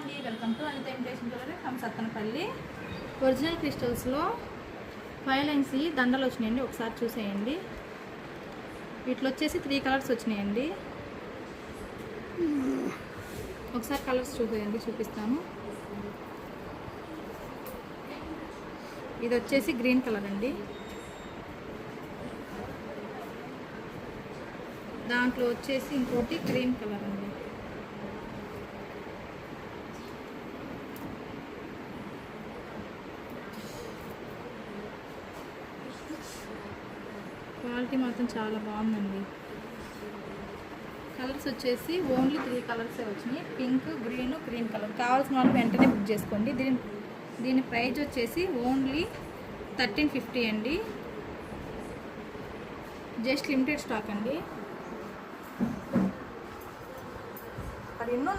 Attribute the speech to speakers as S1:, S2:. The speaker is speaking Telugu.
S1: అండి, welcome to Anitha imitation jewellery from Sattenapalli. Original క్రిస్టల్స్లో 5 లైన్స్ దండలు వచ్చినాయండి. ఒకసారి చూసేయండి. వీటిలో వచ్చేసి 3 కలర్స్ వచ్చినాయండి. ఒకసారి కలర్స్ చూపిస్తాను. ఇది వచ్చేసి గ్రీన్ కలర్ అండి. దాంట్లో వచ్చేసి ఇంకోటి క్రీమ్ కలర్ అండి. క్వాలిటీ మాత్రం చాలా బాగుందండి. కలర్స్ వచ్చేసి ఓన్లీ 3 కలర్సే వచ్చినాయి. Pink, green, cream colour. కావాల్సిన వాళ్ళు వెంటనే బుక్ చేసుకోండి. దీని ప్రైస్ వచ్చేసి ఓన్లీ 1350 అండి. జస్ట్ లిమిటెడ్ స్టాక్ అండి. అది ఎన్నో